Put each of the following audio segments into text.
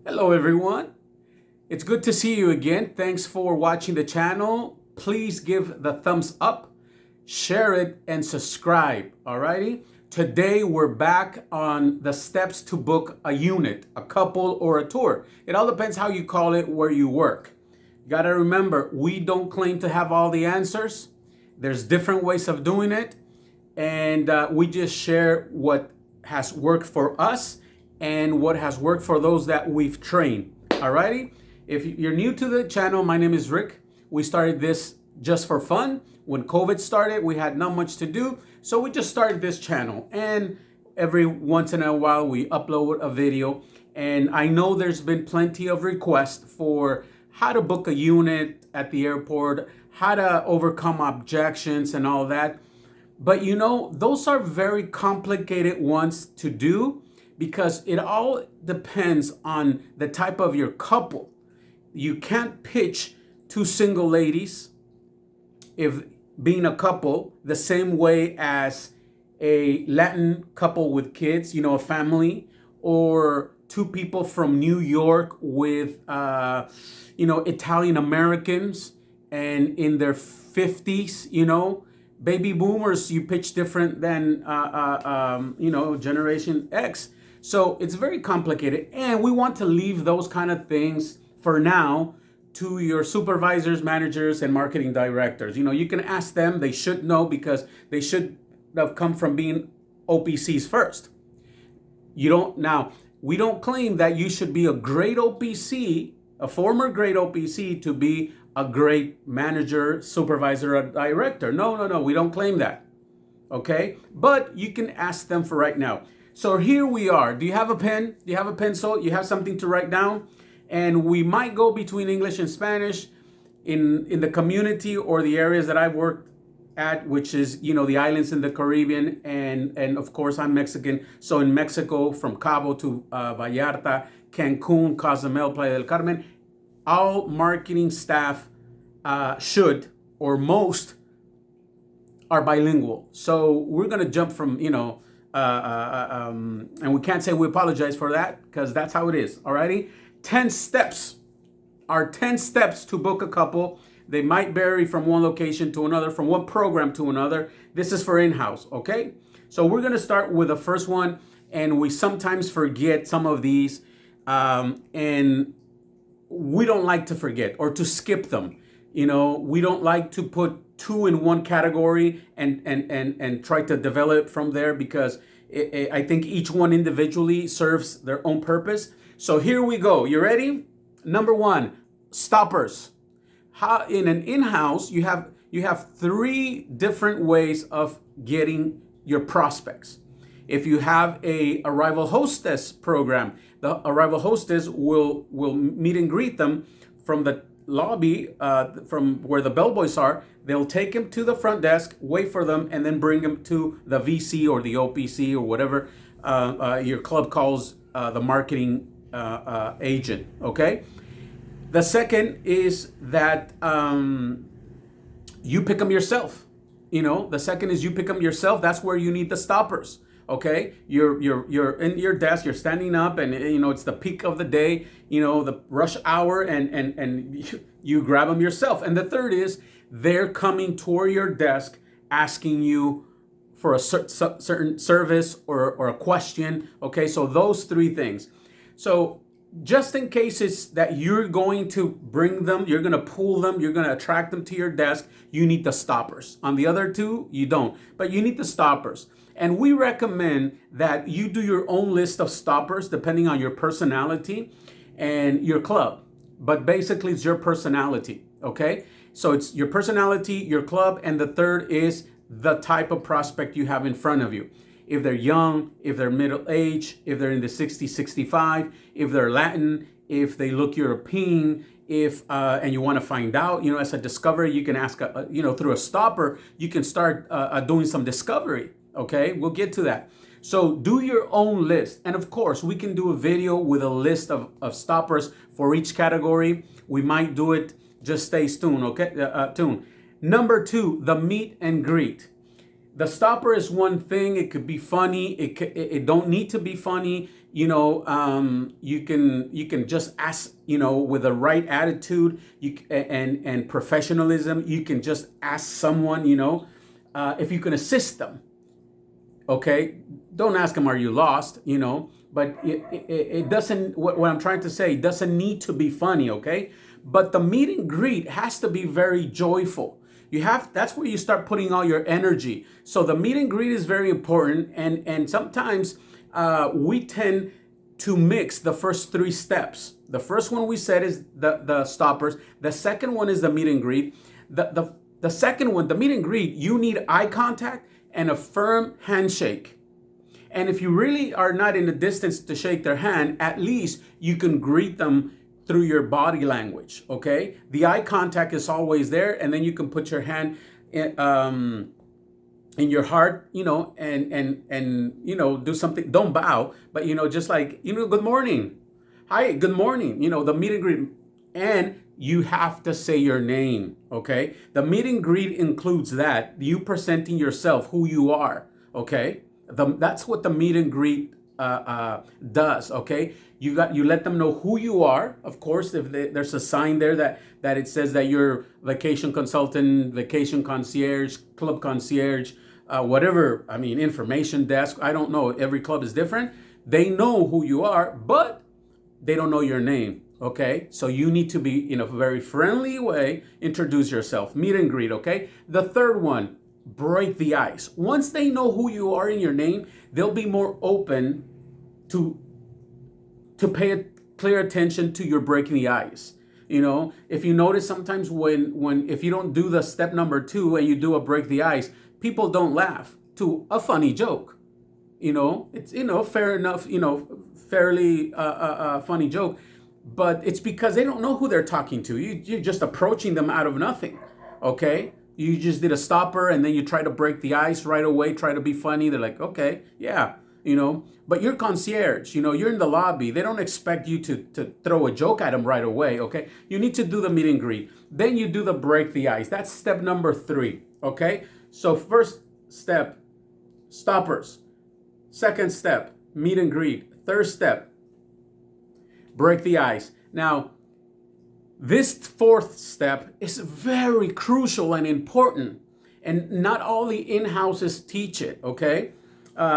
Hello everyone. It's good to see you again. Thanks for watching the channel. Please give the thumbs up, share it, and subscribe. Alrighty? Today we're back on the steps to book a unit, a couple, or a tour. It all depends how you call it where you work. You gotta remember, we don't claim to have all the answers. There's different ways of doing it, and we just share what has worked for us and what has worked for those that we've trained. Alrighty? If you're new to the channel, my name is Rick. We started this just for fun. When COVID started, we had not much to do, so we just started this channel. And every once in a while, we upload a video. And I know there's been plenty of requests for how to book a unit at the airport, how to overcome objections and all that. But you know, those are very complicated ones to do because it all depends on the type of your couple. You can't pitch two single ladies if being a couple the same way as a Latin couple with kids, you know, a family, or two people from New York with, Italian Americans and in their 50s, you know. Baby boomers, you pitch different than, Generation X. So it's very complicated. And we want to leave those kind of things for now to your supervisors, managers, and marketing directors. You know, you can ask them, they should know because they should have come from being OPCs first. We don't claim that you should be a great OPC, a former great OPC, to be a great manager, supervisor, or director. No, we don't claim that. Okay? But you can ask them for right now. So here we are. Do you have a pen? Do you have a pencil? You have something to write down? And we might go between English and Spanish in the community or the areas that I've worked at, which is, you know, the islands in the Caribbean. And of course, I'm Mexican. So in Mexico, from Cabo to Vallarta, Cancun, Cozumel, Playa del Carmen, all marketing staff should, or most, are bilingual. So we're going to jump from, and we can't say we apologize for that because that's how it is. Alrighty. 10 steps are 10 steps to book a couple. They might vary from one location to another, from one program to another. This is for in-house, okay? So we're going to start with the first one, and we sometimes forget some of these, and we don't like to forget or to skip them. You know, we don't like to put two in one category and try to develop from there because I think each one individually serves their own purpose. So here we go. You ready? Number one, stoppers. How in an in-house you have three different ways of getting your prospects. If you have a arrival hostess program, the arrival hostess will meet and greet them from the lobby, from where the bellboys are. They'll take them to the front desk, wait for them, and then bring them to the VC or the OPC or whatever your club calls the marketing agent. Okay. The second is that you pick them yourself. You know, the second is you pick them yourself. That's where you need the stoppers. Okay, you're in your desk, you're standing up, and you know it's the peak of the day, you know, the rush hour, and you grab them yourself. And the third is they're coming toward your desk asking you for a certain service or a question. Okay, so those three things. So just in case it's that you're going to bring them, you're going to pull them, you're going to attract them to your desk, you need the stoppers. On the other two, you don't, but you need the stoppers. And we recommend that you do your own list of stoppers depending on your personality and your club. But basically, it's your personality, okay? So it's your personality, your club, and the third is the type of prospect you have in front of you. If they're young, if they're middle age, if they're in the 60, 65, if they're Latin, if they look European, and you want to find out, you know, as a discovery, you can ask, through a stopper, you can start doing some discovery. Okay, we'll get to that. So do your own list. And of course, we can do a video with a list of stoppers for each category. We might do it. Just stay tuned, okay? Tuned. Number two, the meet and greet. The stopper is one thing. It could be funny. It don't need to be funny. you can just ask, with the right attitude, and professionalism. You can just ask someone, if you can assist them. Okay, don't ask them, are you lost? But it doesn't. What I'm trying to say doesn't need to be funny. Okay, but the meet and greet has to be very joyful. That's where you start putting all your energy. So the meet and greet is very important, and sometimes we tend to mix the first three steps. The first one we said is the stoppers. The second one is the meet and greet. The second one, the meet and greet, you need eye contact and a firm handshake. And if you really are not in the distance to shake their hand, at least you can greet them through your body language. Okay, the eye contact is always there, and then you can put your hand in your heart, and do something. Don't bow, but just like, good morning, hi, good morning. The meet and greet, and you have to say your name. Okay, the meet and greet includes that you presenting yourself, who you are. Okay, that's what the meet and greet does. Okay, you let them know who you are. Of course, if there's a sign there that it says that you're vacation consultant, vacation concierge, club concierge, whatever. I mean, information desk. I don't know. Every club is different. They know who you are, but they don't know your name. Okay, so you need to be, in a very friendly way, introduce yourself, meet and greet. Okay, the third one, break the ice. Once they know who you are in your name, they'll be more open to pay clear attention to your breaking the ice. If you notice, sometimes if you don't do the step number 2 and you do a break the ice, people don't laugh to a funny joke. It's fair enough, fairly funny joke, but it's because they don't know who they're talking to. You're just approaching them out of nothing. Okay, you just did a stopper and then you try to break the ice right away, try to be funny. They're like, okay, yeah, but you're concierge, you're in the lobby. They don't expect you to throw a joke at them right away. Okay, you need to do the meet and greet, then you do the break the ice. That's step number 3. Okay, so first step, stoppers. Second step, meet and greet. Third step, break the ice. Now, this fourth step is very crucial and important, and not all the in-houses teach it. Okay,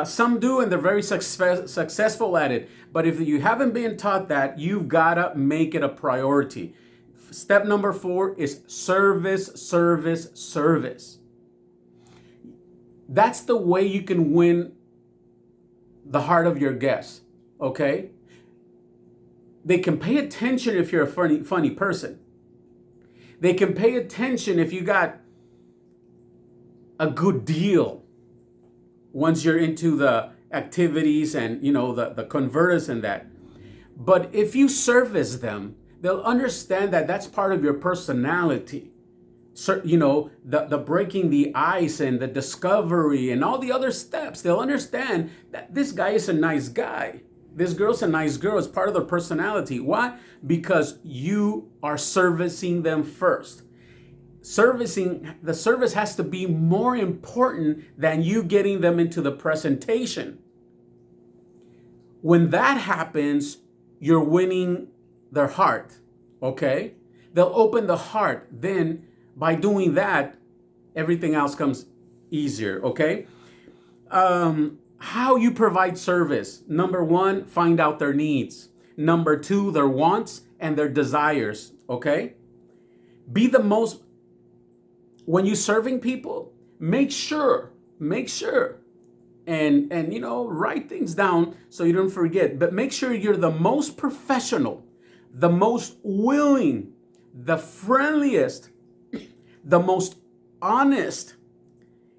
some do, and they're very successful at it. But if you haven't been taught that, you've gotta make it a priority. Step number 4 is service, service, service. That's the way you can win the heart of your guests. Okay, they can pay attention if you're a funny person. They can pay attention if you got a good deal. Once you're into the activities and the converters and that. But if you service them, they'll understand that that's part of your personality. So, the breaking the ice and the discovery and all the other steps, they'll understand that this guy is a nice guy. This girl's a nice girl. It's part of their personality. Why? Because you are servicing them first. The service has to be more important than you getting them into the presentation. When that happens, you're winning their heart. Okay? They'll open the heart. Then by doing that, everything else comes easier. Okay? How you provide service. Number 1, find out their needs. Number 2, their wants and their desires. Okay? When you're serving people, make sure, and write things down so you don't forget, but make sure you're the most professional, the most willing, the friendliest, the most honest,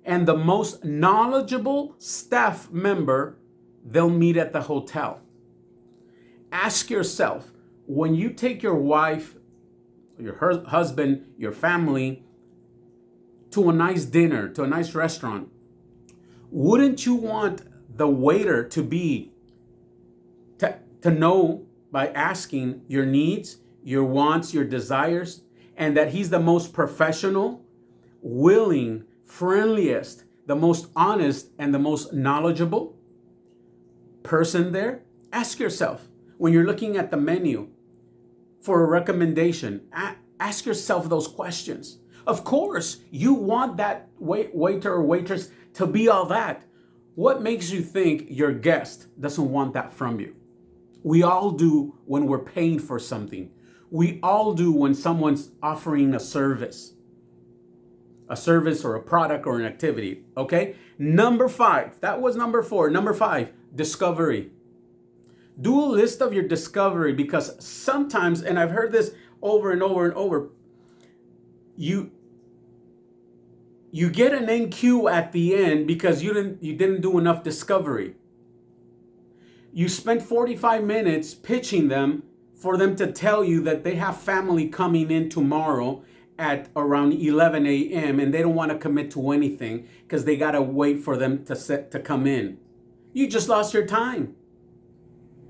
and the most knowledgeable staff member they'll meet at the hotel. Ask yourself, when you take your wife, your husband, your family to a nice dinner, to a nice restaurant, wouldn't you want the waiter to know by asking your needs, your wants, your desires, and that he's the most professional, willing, friendliest, the most honest, and the most knowledgeable person there? Ask yourself, when you're looking at the menu for a recommendation, ask yourself those questions. Of course, you want that waiter or waitress to be all that. What makes you think your guest doesn't want that from you? We all do when we're paying for something. We all do when someone's offering a service or a product or an activity, okay? Number 5, that was number 4. Number 5, discovery. Do a list of your discovery, because sometimes, and I've heard this over and over and over, you get an NQ at the end because you didn't do enough discovery. You spent 45 minutes pitching them for them to tell you that they have family coming in tomorrow at around 11 a.m. and they don't want to commit to anything because they got to wait for them to come in. You just lost your time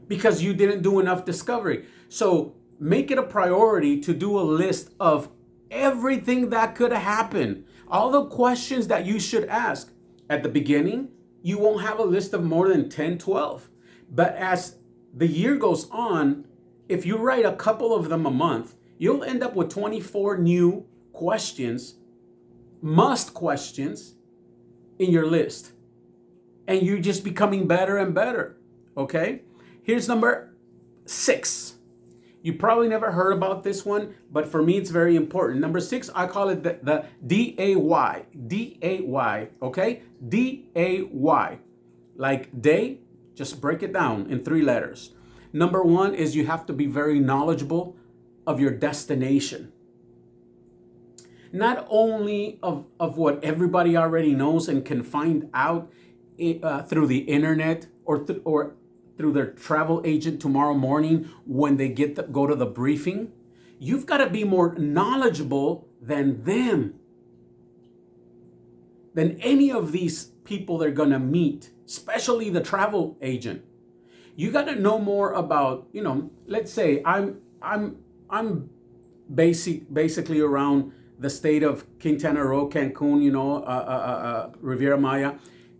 because you didn't do enough discovery. So make it a priority to do a list of everything that could happen, all the questions that you should ask. At the beginning, you won't have a list of more than 10, 12. But as the year goes on, if you write a couple of them a month, you'll end up with 24 new questions, must questions in your list. And you're just becoming better and better, okay? Here's number 6. You probably never heard about this one, but for me, it's very important. Number 6, I call it the D.A.Y. D.A.Y, okay? D.A.Y. Like day, just break it down in 3 letters. Number 1 is you have to be very knowledgeable of your destination. Not only of what everybody already knows and can find out through the internet or through their travel agent tomorrow morning when they go to the briefing. You've got to be more knowledgeable than them, than any of these people they're going to meet, especially the travel agent. You got to know more about, let's say I'm basically around the state of Quintana Roo, Cancun, Riviera Maya,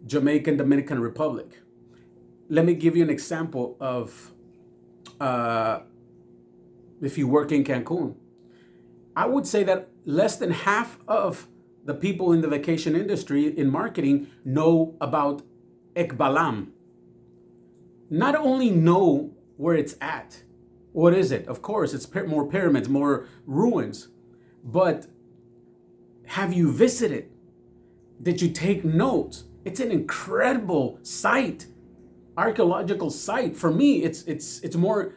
Jamaica, and Dominican Republic. Let me give you an example of if you work in Cancun. I would say that less than half of the people in the vacation industry in marketing know about Ekbalam. Not only know where it's at, what is it? Of course, it's more pyramids, more ruins, but have you visited? Did you take notes? It's an incredible site, archaeological site. For me, it's more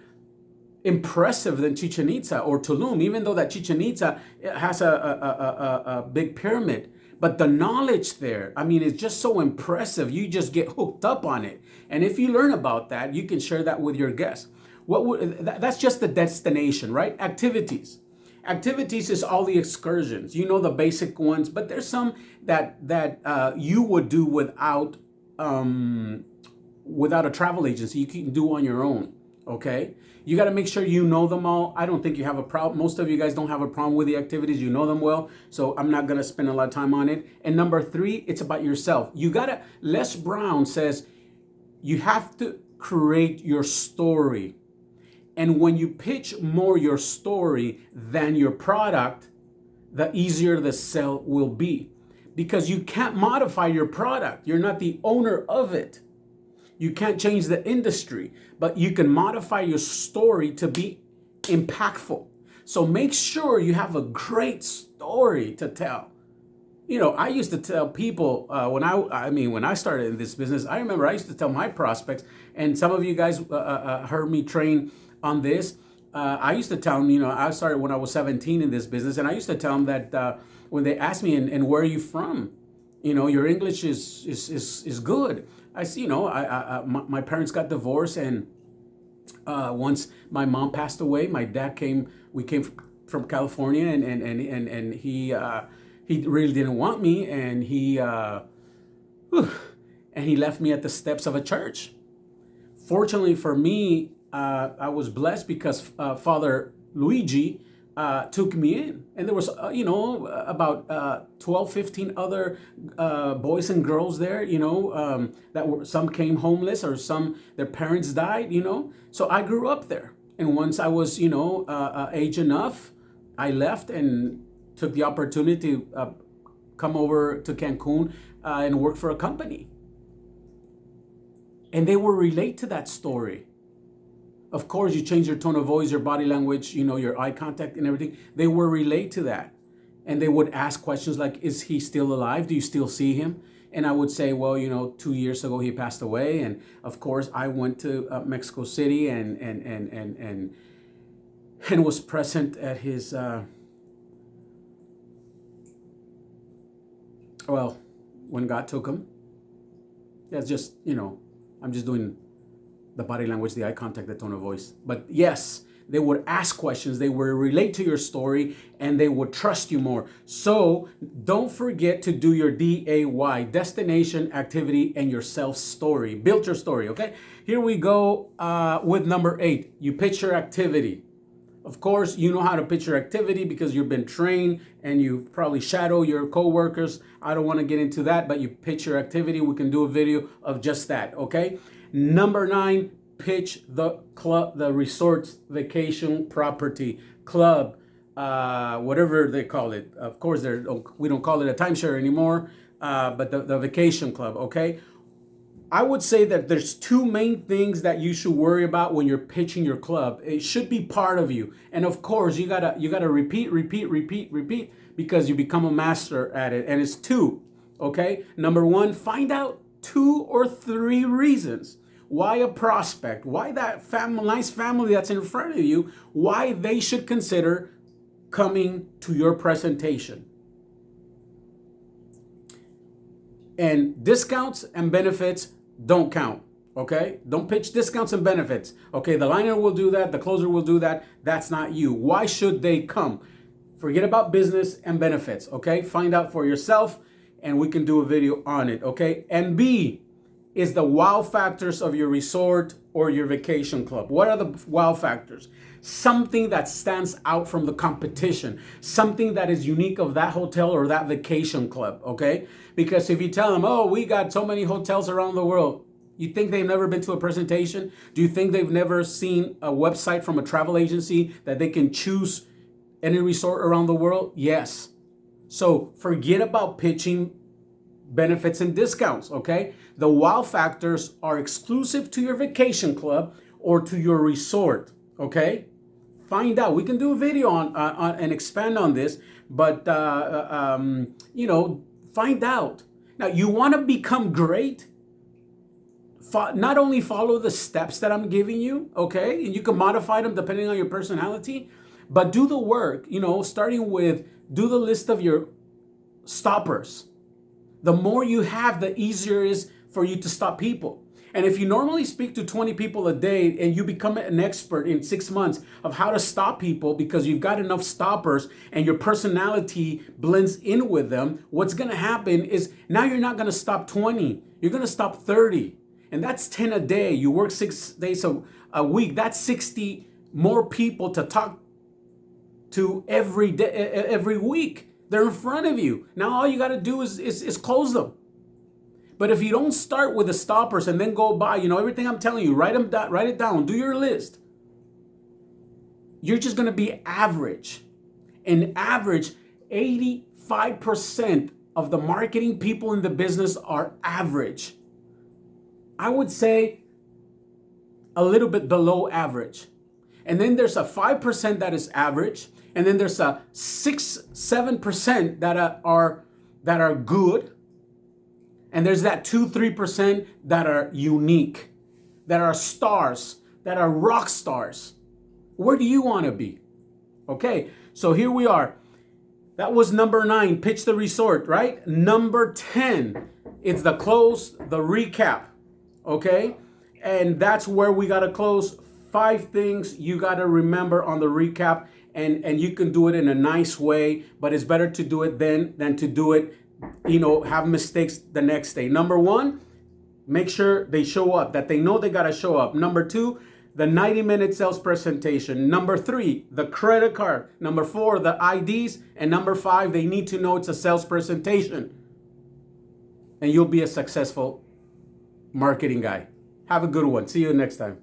impressive than Chichen Itza or Tulum, even though that Chichen Itza has a big pyramid. But the knowledge there, it's just so impressive. You just get hooked up on it. And if you learn about that, you can share that with your guests. That's just the destination, right? Activities. Activities is all the excursions. You know the basic ones, but there's some that you would do without a travel agency. You can do on your own, okay? You got to make sure you know them all. I don't think you have a problem. Most of you guys don't have a problem with the activities. You know them well, so I'm not going to spend a lot of time on it. And number 3, it's about yourself. Les Brown says, you have to create your story. And when you pitch more your story than your product, the easier the sell will be. Because you can't modify your product. You're not the owner of it. You can't change the industry, but you can modify your story to be impactful. So make sure you have a great story to tell. I used to tell people when I started in this business, I remember I used to tell my prospects, and some of you guys heard me train on this. I used to tell them, I started when I was 17 in this business, and I used to tell them that when they asked me, and where are you from? Your English is good. I see, my parents got divorced, and once my mom passed away, my dad we came from California, and he really didn't want me, and he left me at the steps of a church. Fortunately for me, I was blessed because Father Luigi took me in. And there was, about 12, 15 other boys and girls there, that were, some came homeless or some, their parents died, So I grew up there. And once I was, age enough, I left and took the opportunity to come over to Cancun and work for a company. And they will relate to that story. Of course, you change your tone of voice, your body language, your eye contact and everything. They will relate to that. And they would ask questions like, is he still alive? Do you still see him? And I would say, well, 2 years ago he passed away. And of course, I went to Mexico City and was present at his, when God took him. That's just, I'm just doing the body language, the eye contact, the tone of voice. But yes, they would ask questions, they would relate to your story, and they would trust you more. So don't forget to do your D.A.Y, destination, activity, and your self-story. Build your story, okay? Here we go with number 8. You pitch your activity. Of course, you know how to pitch your activity because you've been trained and you probably shadow your coworkers. I don't want to get into that, but you pitch your activity. We can do a video of just that, okay? Number 9, pitch the club, the resort's vacation property, club, whatever they call it. Of course, we don't call it a timeshare anymore, but the vacation club, okay? I would say that there's 2 main things that you should worry about when you're pitching your club. It should be part of you. And of course, you gotta repeat, because you become a master at it. And it's 2, okay? Number 1, find out 2 or 3 reasons why a prospect, why that nice family that's in front of you, why they should consider coming to your presentation. And discounts and benefits don't count, okay? Don't pitch discounts and benefits. Okay, the liner will do that, the closer will do that. That's not you. Why should they come? Forget about business and benefits, okay? Find out for yourself and we can do a video on it, okay? And B is the wow factors of your resort or your vacation club. What are the wow factors? Something that stands out from the competition, something that is unique of that hotel or that vacation club, okay? Because if you tell them, oh, we got so many hotels around the world, you think they've never been to a presentation? Do you think they've never seen a website from a travel agency that they can choose any resort around the world? Yes. So forget about pitching benefits and discounts, okay? The wow factors are exclusive to your vacation club or to your resort, okay? Find out. We can do a video on and expand on this, but find out. Now, you want to become great? Not only follow the steps that I'm giving you, okay? And you can modify them depending on your personality, but do the work, starting with do the list of your stoppers. The more you have, the easier it is for you to stop people. And if you normally speak to 20 people a day and you become an expert in 6 months of how to stop people because you've got enough stoppers and your personality blends in with them, what's going to happen is now you're not going to stop 20. You're going to stop 30. And that's 10 a day. You work 6 days a week. That's 60 more people to talk to every day, every week. They're in front of you. Now all you got to do is close them. But if you don't start with the stoppers and then go by, everything I'm telling you, write it down, do your list. You're just going to be average. And average, 85% of the marketing people in the business are average. I would say a little bit below average. And then there's a 5% that is average. And then there's a 6-7% that are good. And there's that 2-3% that are unique, that are stars, that are rock stars. Where do you want to be? Okay, so here we are. That was number 9, pitch the resort, right? Number 10, it's the close, the recap, okay? And that's where we got to close. 5 things you got to remember on the recap, and you can do it in a nice way, but it's better to do it then than to do it have mistakes the next day. Number 1, make sure they show up, that they know they got to show up. Number 2, the 90-minute sales presentation. Number 3, the credit card. Number 4, the IDs. And number 5, they need to know it's a sales presentation. And you'll be a successful marketing guy. Have a good one. See you next time.